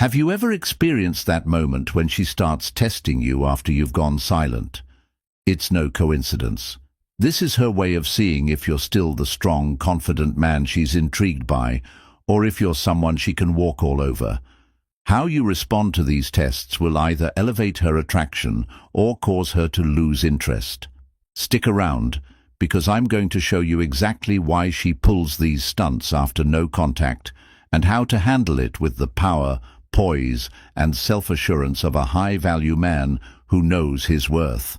Have you ever experienced that moment when she starts testing you after you've gone silent? It's no coincidence. This is her way of seeing if you're still the strong, confident man she's intrigued by, or if you're someone she can walk all over. How you respond to these tests will either elevate her attraction or cause her to lose interest. Stick around, because I'm going to show you exactly why she pulls these stunts after no contact, and how to handle it with the power, poise, and self-assurance of a high-value man who knows his worth.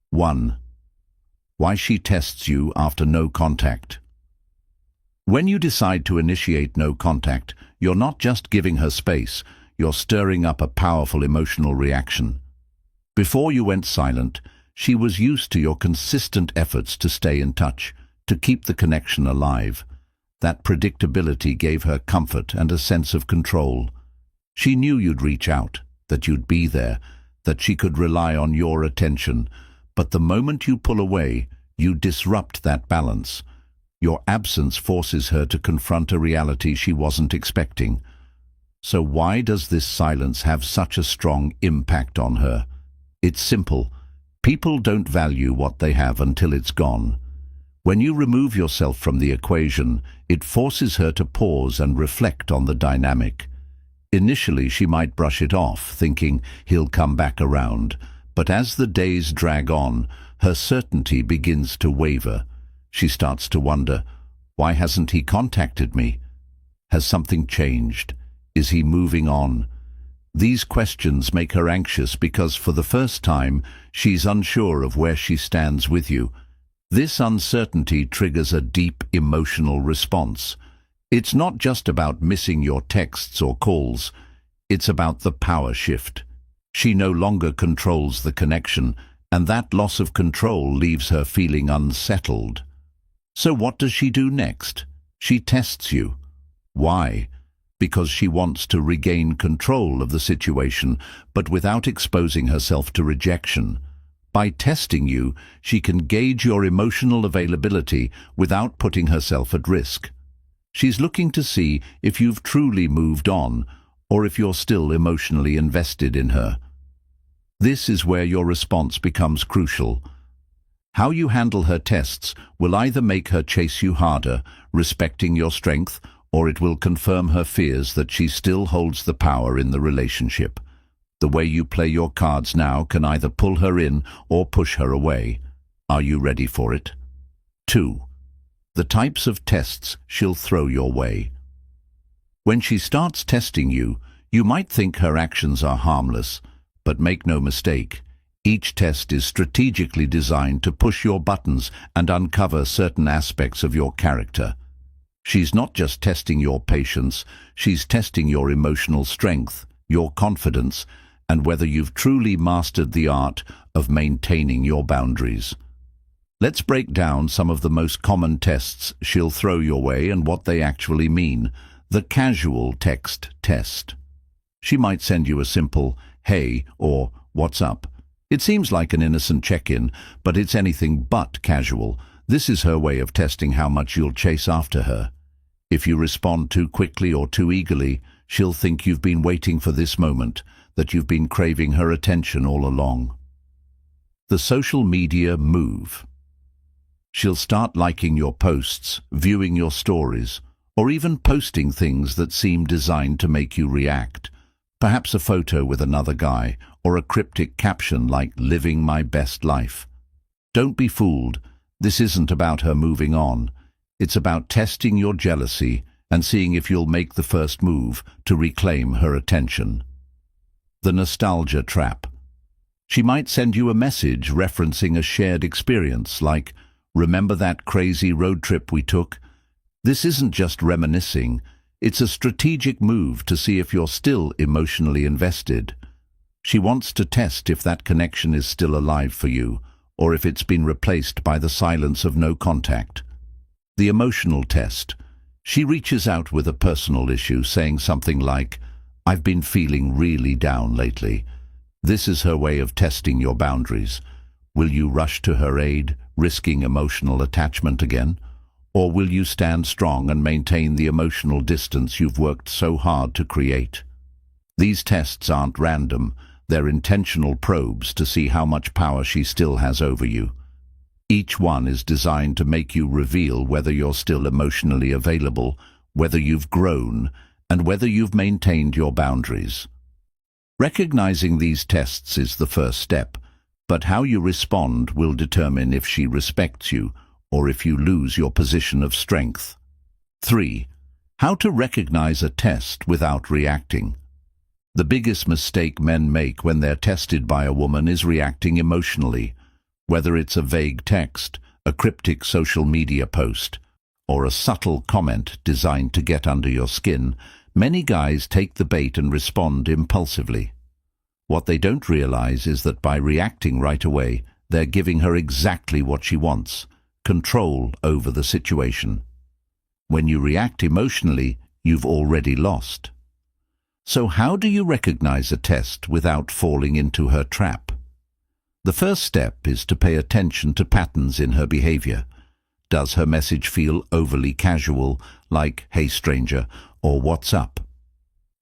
1. Why she tests you after no contact. When you decide to initiate no contact, you're not just giving her space, you're stirring up a powerful emotional reaction. Before you went silent, she was used to your consistent efforts to stay in touch, to keep the connection alive. That predictability gave her comfort and a sense of control. She knew you'd reach out, that you'd be there, that she could rely on your attention. But the moment you pull away, you disrupt that balance. Your absence forces her to confront a reality she wasn't expecting. So why does this silence have such a strong impact on her? It's simple. People don't value what they have until it's gone. When you remove yourself from the equation, it forces her to pause and reflect on the dynamic. Initially, she might brush it off, thinking he'll come back around. But as the days drag on, her certainty begins to waver. She starts to wonder, why hasn't he contacted me? Has something changed? Is he moving on? These questions make her anxious because for the first time, she's unsure of where she stands with you. This uncertainty triggers a deep emotional response. It's not just about missing your texts or calls. It's about the power shift. She no longer controls the connection, and that loss of control leaves her feeling unsettled. So what does she do next? She tests you. Why? Because she wants to regain control of the situation, but without exposing herself to rejection. By testing you, she can gauge your emotional availability without putting herself at risk. She's looking to see if you've truly moved on, or if you're still emotionally invested in her. This is where your response becomes crucial. How you handle her tests will either make her chase you harder, respecting your strength, or it will confirm her fears that she still holds the power in the relationship. The way you play your cards now can either pull her in or push her away. Are you ready for it? 2. The types of tests she'll throw your way. When she starts testing you, you might think her actions are harmless, but make no mistake, each test is strategically designed to push your buttons and uncover certain aspects of your character. She's not just testing your patience, she's testing your emotional strength, your confidence, and whether you've truly mastered the art of maintaining your boundaries. Let's break down some of the most common tests she'll throw your way and what they actually mean. The casual text test. She might send you a simple, "Hey," or "What's up?" It seems like an innocent check-in, but it's anything but casual. This is her way of testing how much you'll chase after her. If you respond too quickly or too eagerly, she'll think you've been waiting for this moment, that you've been craving her attention all along. The social media move. She'll start liking your posts, viewing your stories, or even posting things that seem designed to make you react. Perhaps a photo with another guy, or a cryptic caption like "living my best life." Don't be fooled. This isn't about her moving on. It's about testing your jealousy and seeing if you'll make the first move to reclaim her attention. The nostalgia trap. She might send you a message referencing a shared experience like, "Remember that crazy road trip we took?" This isn't just reminiscing. It's a strategic move to see if you're still emotionally invested. She wants to test if that connection is still alive for you, or if it's been replaced by the silence of no contact. The emotional test. She reaches out with a personal issue, saying something like, "I've been feeling really down lately." This is her way of testing your boundaries. Will you rush to her aid, risking emotional attachment again? Or will you stand strong and maintain the emotional distance you've worked so hard to create? These tests aren't random, they're intentional probes to see how much power she still has over you. Each one is designed to make you reveal whether you're still emotionally available, whether you've grown, and whether you've maintained your boundaries. Recognizing these tests is the first step, but how you respond will determine if she respects you or if you lose your position of strength. 3. How to recognize a test without reacting. The biggest mistake men make when they're tested by a woman is reacting emotionally, whether it's a vague text, a cryptic social media post, or a subtle comment designed to get under your skin. Many guys take the bait and respond impulsively. What they don't realize is that by reacting right away, they're giving her exactly what she wants: control over the situation. When you react emotionally, you've already lost. So how do you recognize a test without falling into her trap? The first step is to pay attention to patterns in her behavior. Does her message feel overly casual, like "Hey stranger" or "What's up?"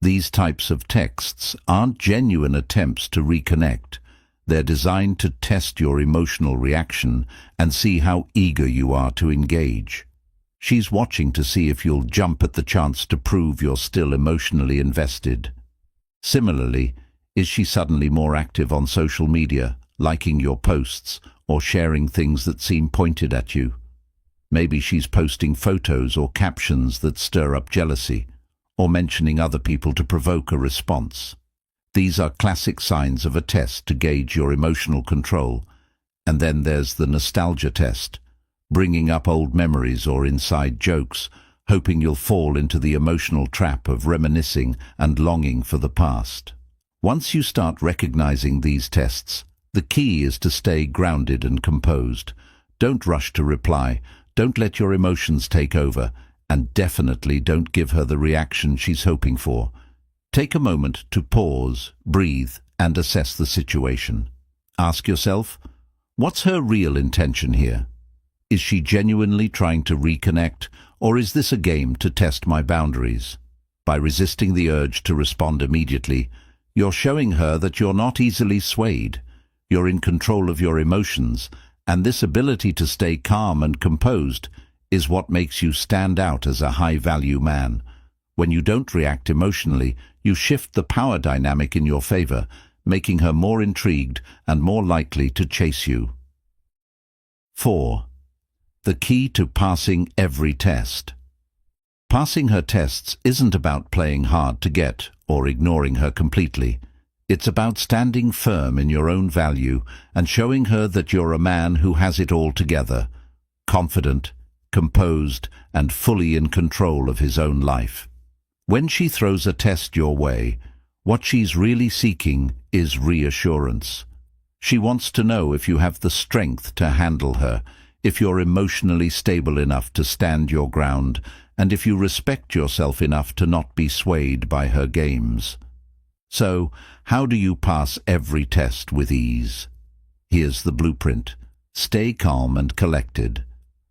These types of texts aren't genuine attempts to reconnect. They're designed to test your emotional reaction and see how eager you are to engage. She's watching to see if you'll jump at the chance to prove you're still emotionally invested. Similarly, is she suddenly more active on social media, liking your posts or sharing things that seem pointed at you? Maybe she's posting photos or captions that stir up jealousy, or mentioning other people to provoke a response. These are classic signs of a test to gauge your emotional control. And then there's the nostalgia test, bringing up old memories or inside jokes, hoping you'll fall into the emotional trap of reminiscing and longing for the past. Once you start recognizing these tests, the key is to stay grounded and composed. Don't rush to reply, don't let your emotions take over, and definitely don't give her the reaction she's hoping for. Take a moment to pause, breathe, and assess the situation. Ask yourself, what's her real intention here? Is she genuinely trying to reconnect, or is this a game to test my boundaries? By resisting the urge to respond immediately, you're showing her that you're not easily swayed. You're in control of your emotions, and this ability to stay calm and composed is what makes you stand out as a high-value man. When you don't react emotionally, you shift the power dynamic in your favor, making her more intrigued and more likely to chase you. 4. The key to passing every test. Passing her tests isn't about playing hard to get or ignoring her completely. It's about standing firm in your own value and showing her that you're a man who has it all together, confident, composed, and fully in control of his own life. When she throws a test your way, what she's really seeking is reassurance. She wants to know if you have the strength to handle her, if you're emotionally stable enough to stand your ground, and if you respect yourself enough to not be swayed by her games. So, how do you pass every test with ease? Here's the blueprint. Stay calm and collected.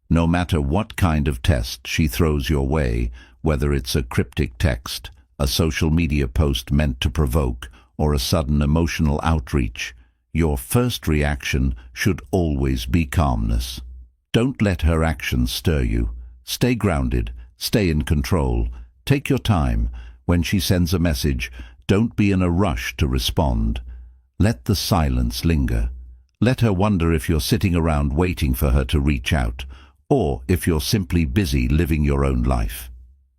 No matter what kind of test she throws your way, whether it's a cryptic text, a social media post meant to provoke, or a sudden emotional outreach, your first reaction should always be calmness. Don't let her actions stir you. Stay grounded, stay in control, take your time. When she sends a message, don't be in a rush to respond. Let the silence linger. Let her wonder if you're sitting around waiting for her to reach out, or if you're simply busy living your own life.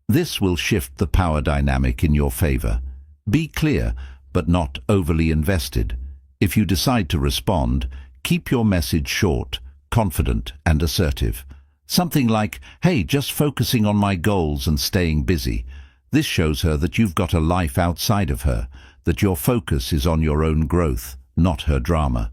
This will shift the power dynamic in your favor. Be clear, but not overly invested. If you decide to respond, keep your message short, confident, and assertive. Something like, "Hey, just focusing on my goals and staying busy." This shows her that you've got a life outside of her, that your focus is on your own growth, not her drama.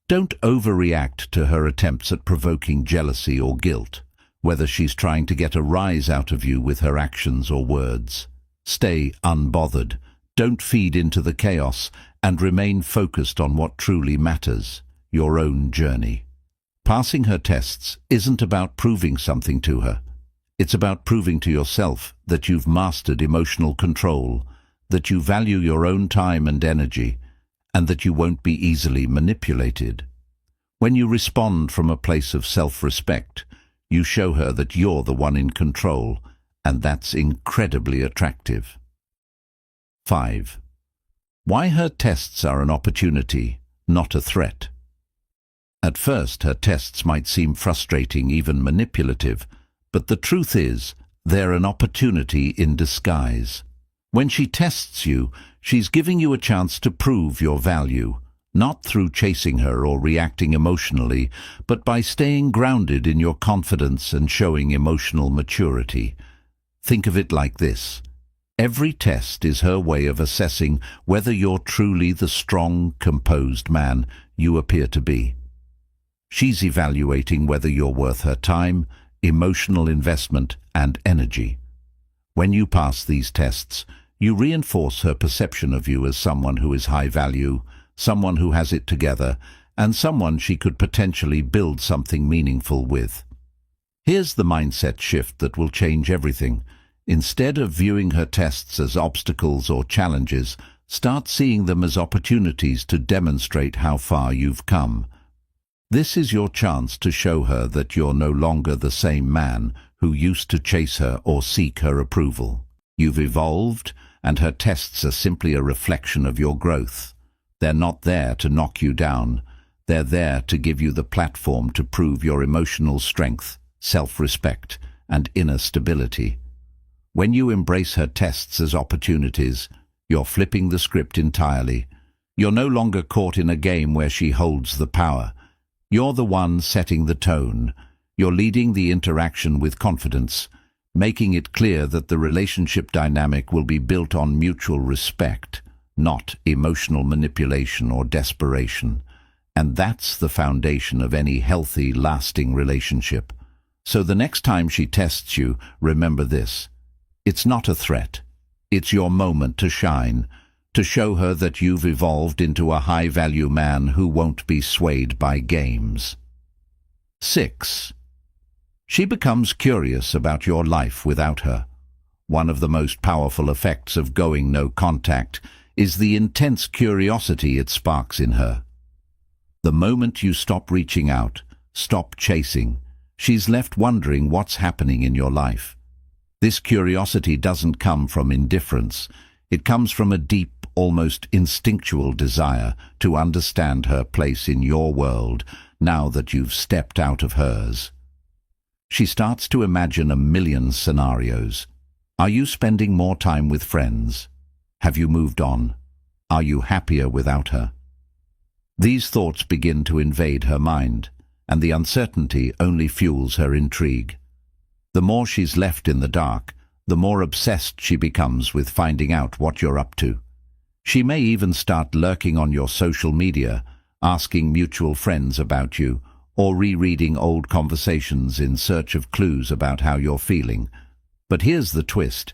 Don't overreact to her attempts at provoking jealousy or guilt, whether she's trying to get a rise out of you with her actions or words. Stay unbothered. Don't feed into the chaos, and remain focused on what truly matters, your own journey. Passing her tests isn't about proving something to her. It's about proving to yourself that you've mastered emotional control, that you value your own time and energy, and that you won't be easily manipulated. When you respond from a place of self-respect, you show her that you're the one in control, and that's incredibly attractive. 5. Why her tests are an opportunity, not a threat. At first, her tests might seem frustrating, even manipulative, but the truth is, they're an opportunity in disguise. When she tests you, she's giving you a chance to prove your value, not through chasing her or reacting emotionally, but by staying grounded in your confidence and showing emotional maturity. Think of it like this. Every test is her way of assessing whether you're truly the strong, composed man you appear to be. She's evaluating whether you're worth her time, emotional investment, and energy. When you pass these tests, you reinforce her perception of you as someone who is high value, someone who has it together, and someone she could potentially build something meaningful with. Here's the mindset shift that will change everything. Instead of viewing her tests as obstacles or challenges, start seeing them as opportunities to demonstrate how far you've come. This is your chance to show her that you're no longer the same man who used to chase her or seek her approval. You've evolved, and her tests are simply a reflection of your growth. They're not there to knock you down. They're there to give you the platform to prove your emotional strength, self-respect, and inner stability. When you embrace her tests as opportunities, you're flipping the script entirely. You're no longer caught in a game where she holds the power. You're the one setting the tone. You're leading the interaction with confidence, making it clear that the relationship dynamic will be built on mutual respect, not emotional manipulation or desperation. And that's the foundation of any healthy, lasting relationship. So the next time she tests you, remember this. It's not a threat. It's your moment to shine, to show her that you've evolved into a high-value man who won't be swayed by games. 6. She becomes curious about your life without her. One of the most powerful effects of going no contact is the intense curiosity it sparks in her. The moment you stop reaching out, stop chasing, she's left wondering what's happening in your life. This curiosity doesn't come from indifference. It comes from a deep, almost instinctual desire to understand her place in your world now that you've stepped out of hers. She starts to imagine a million scenarios. Are you spending more time with friends? Have you moved on? Are you happier without her? These thoughts begin to invade her mind, and the uncertainty only fuels her intrigue. The more she's left in the dark, the more obsessed she becomes with finding out what you're up to. She may even start lurking on your social media, asking mutual friends about you, or rereading old conversations in search of clues about how you're feeling. But here's the twist.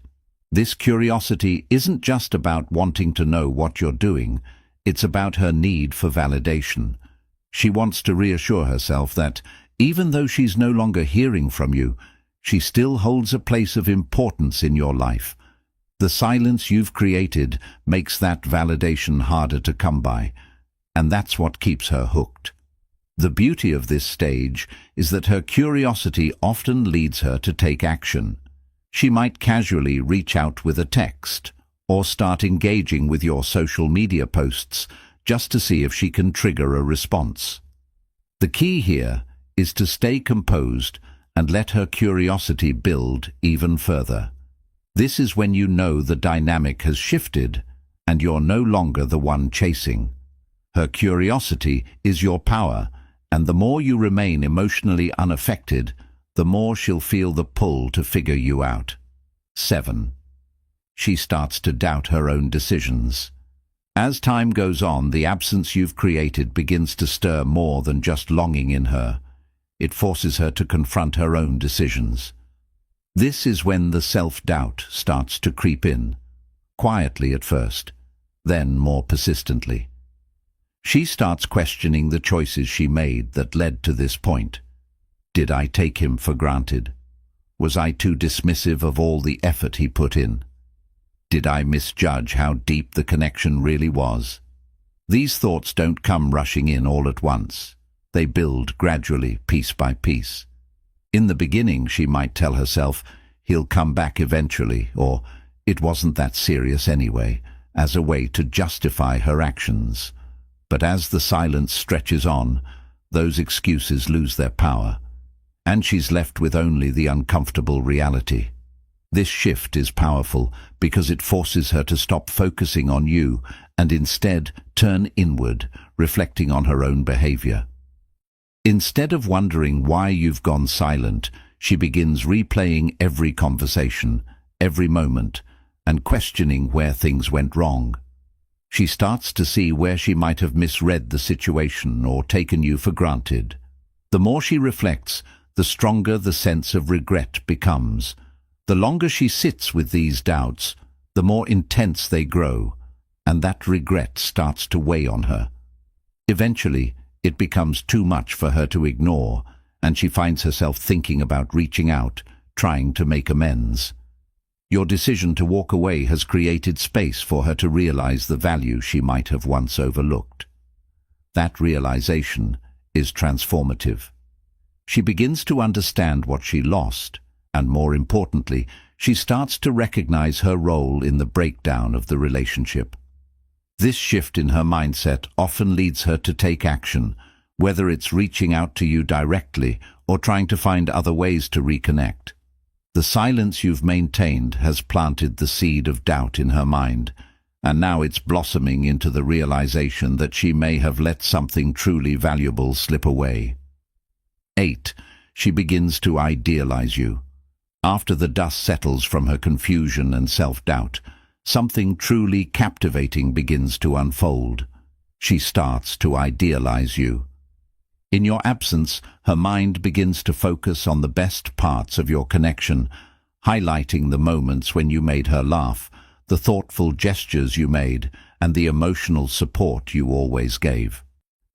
This curiosity isn't just about wanting to know what you're doing, it's about her need for validation. She wants to reassure herself that, even though she's no longer hearing from you, she still holds a place of importance in your life. The silence you've created makes that validation harder to come by, and that's what keeps her hooked. The beauty of this stage is that her curiosity often leads her to take action. She might casually reach out with a text, or start engaging with your social media posts just to see if she can trigger a response. The key here is to stay composed and let her curiosity build even further. This is when you know the dynamic has shifted and you're no longer the one chasing. Her curiosity is your power, and the more you remain emotionally unaffected, the more she'll feel the pull to figure you out. 7. She starts to doubt her own decisions. As time goes on, the absence you've created begins to stir more than just longing in her. It forces her to confront her own decisions. This is when the self-doubt starts to creep in, quietly at first, then more persistently. She starts questioning the choices she made that led to this point. Did I take him for granted? Was I too dismissive of all the effort he put in? Did I misjudge how deep the connection really was? These thoughts don't come rushing in all at once. They build gradually, piece by piece. In the beginning, she might tell herself, he'll come back eventually, or it wasn't that serious anyway, as a way to justify her actions. But as the silence stretches on, those excuses lose their power, and she's left with only the uncomfortable reality. This shift is powerful because it forces her to stop focusing on you and instead turn inward, reflecting on her own behavior. Instead of wondering why you've gone silent, she begins replaying every conversation, every moment, and questioning where things went wrong. She starts to see where she might have misread the situation or taken you for granted. The more she reflects, the stronger the sense of regret becomes. The longer she sits with these doubts, the more intense they grow, and that regret starts to weigh on her. Eventually, it becomes too much for her to ignore, and she finds herself thinking about reaching out, trying to make amends. Your decision to walk away has created space for her to realize the value she might have once overlooked. That realization is transformative. She begins to understand what she lost, and more importantly, she starts to recognize her role in the breakdown of the relationship. This shift in her mindset often leads her to take action, whether it's reaching out to you directly or trying to find other ways to reconnect. The silence you've maintained has planted the seed of doubt in her mind, and now it's blossoming into the realization that she may have let something truly valuable slip away. 8. She begins to idealize you. After the dust settles from her confusion and self-doubt, something truly captivating begins to unfold. She starts to idealize you. In your absence, her mind begins to focus on the best parts of your connection, highlighting the moments when you made her laugh, the thoughtful gestures you made, and the emotional support you always gave.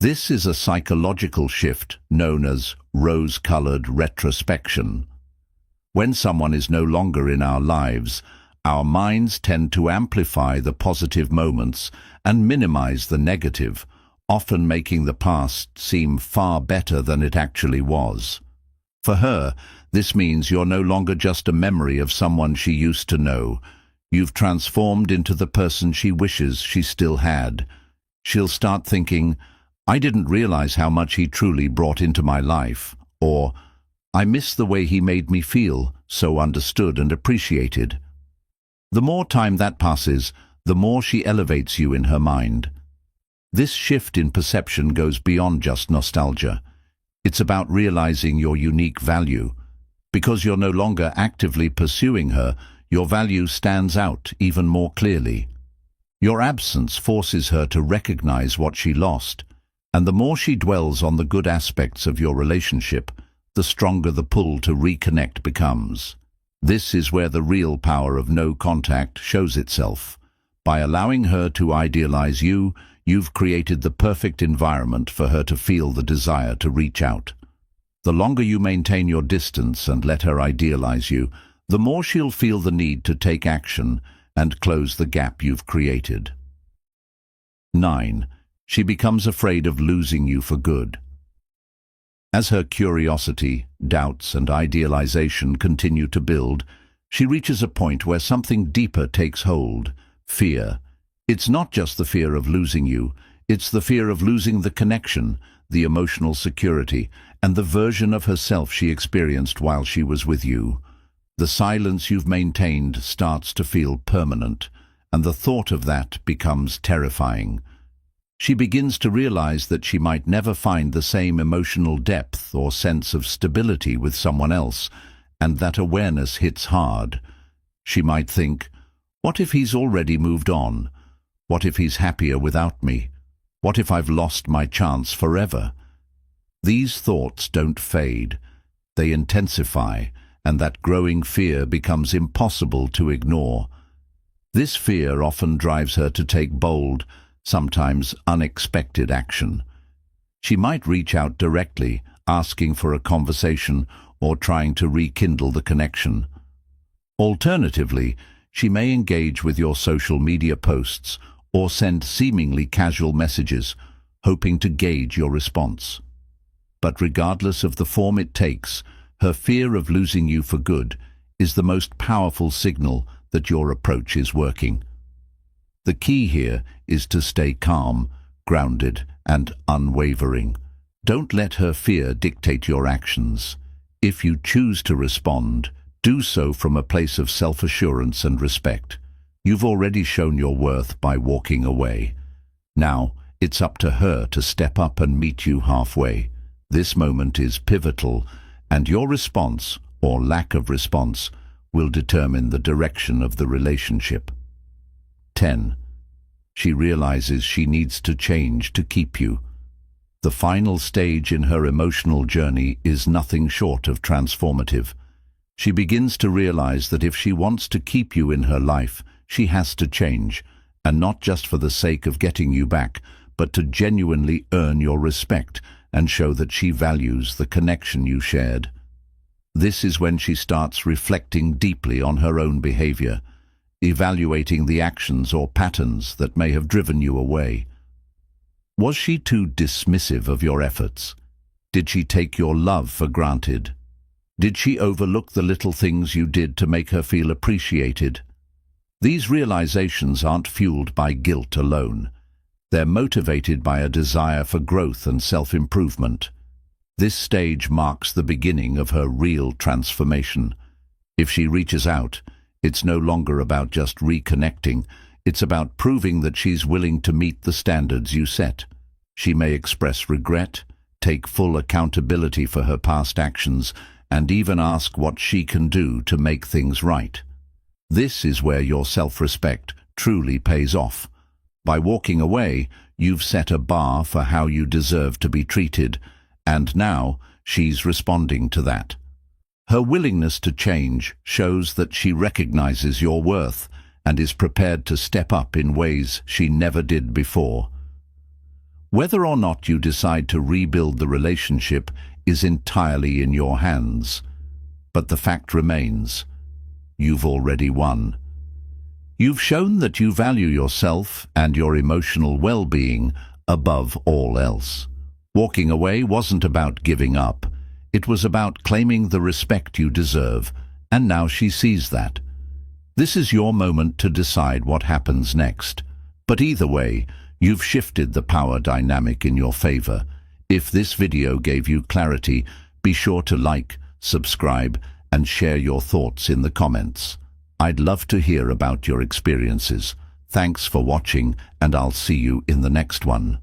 This is a psychological shift known as rose-colored retrospection. When someone is no longer in our lives, our minds tend to amplify the positive moments and minimize the negative, often making the past seem far better than it actually was. For her, this means you're no longer just a memory of someone she used to know. You've transformed into the person she wishes she still had. She'll start thinking, I didn't realize how much he truly brought into my life, or I miss the way he made me feel, so understood and appreciated. The more time that passes, the more she elevates you in her mind. This shift in perception goes beyond just nostalgia. It's about realizing your unique value. Because you're no longer actively pursuing her, your value stands out even more clearly. Your absence forces her to recognize what she lost, and the more she dwells on the good aspects of your relationship, the stronger the pull to reconnect becomes. This is where the real power of no contact shows itself. By allowing her to idealize you, you've created the perfect environment for her to feel the desire to reach out. The longer you maintain your distance and let her idealize you, the more she'll feel the need to take action and close the gap you've created. 9. She becomes afraid of losing you for good. As her curiosity, doubts, and idealization continue to build, she reaches a point where something deeper takes hold: fear. It's not just the fear of losing you, it's the fear of losing the connection, the emotional security, and the version of herself she experienced while she was with you. The silence you've maintained starts to feel permanent, and the thought of that becomes terrifying. She begins to realize that she might never find the same emotional depth or sense of stability with someone else, and that awareness hits hard. She might think, what if he's already moved on? What if he's happier without me? What if I've lost my chance forever? These thoughts don't fade. They intensify, and that growing fear becomes impossible to ignore. This fear often drives her to take bold, sometimes unexpected action. She might reach out directly, asking for a conversation, or trying to rekindle the connection. Alternatively, she may engage with your social media posts or send seemingly casual messages, hoping to gauge your response. But regardless of the form it takes, her fear of losing you for good is the most powerful signal that your approach is working. The key here is to stay calm, grounded, and unwavering. Don't let her fear dictate your actions. If you choose to respond, do so from a place of self-assurance and respect. You've already shown your worth by walking away. Now, it's up to her to step up and meet you halfway. This moment is pivotal, and your response, or lack of response, will determine the direction of the relationship. 10. She realizes she needs to change to keep you. The final stage in her emotional journey is nothing short of transformative. She begins to realize that if she wants to keep you in her life, she has to change, and not just for the sake of getting you back, but to genuinely earn your respect and show that she values the connection you shared. This is when she starts reflecting deeply on her own behavior, evaluating the actions or patterns that may have driven you away. Was she too dismissive of your efforts? Did she take your love for granted? Did she overlook the little things you did to make her feel appreciated? These realizations aren't fueled by guilt alone. They're motivated by a desire for growth and self-improvement. This stage marks the beginning of her real transformation. If she reaches out, it's no longer about just reconnecting. It's about proving that she's willing to meet the standards you set. She may express regret, take full accountability for her past actions, and even ask what she can do to make things right. This is where your self-respect truly pays off. By walking away, you've set a bar for how you deserve to be treated, and now she's responding to that. Her willingness to change shows that she recognizes your worth and is prepared to step up in ways she never did before. Whether or not you decide to rebuild the relationship is entirely in your hands, but the fact remains, you've already won. You've shown that you value yourself and your emotional well-being above all else. Walking away wasn't about giving up. It was about claiming the respect you deserve, and now she sees that. This is your moment to decide what happens next. But either way, you've shifted the power dynamic in your favor. If this video gave you clarity, be sure to like, subscribe, and share your thoughts in the comments. I'd love to hear about your experiences. Thanks for watching, and I'll see you in the next one.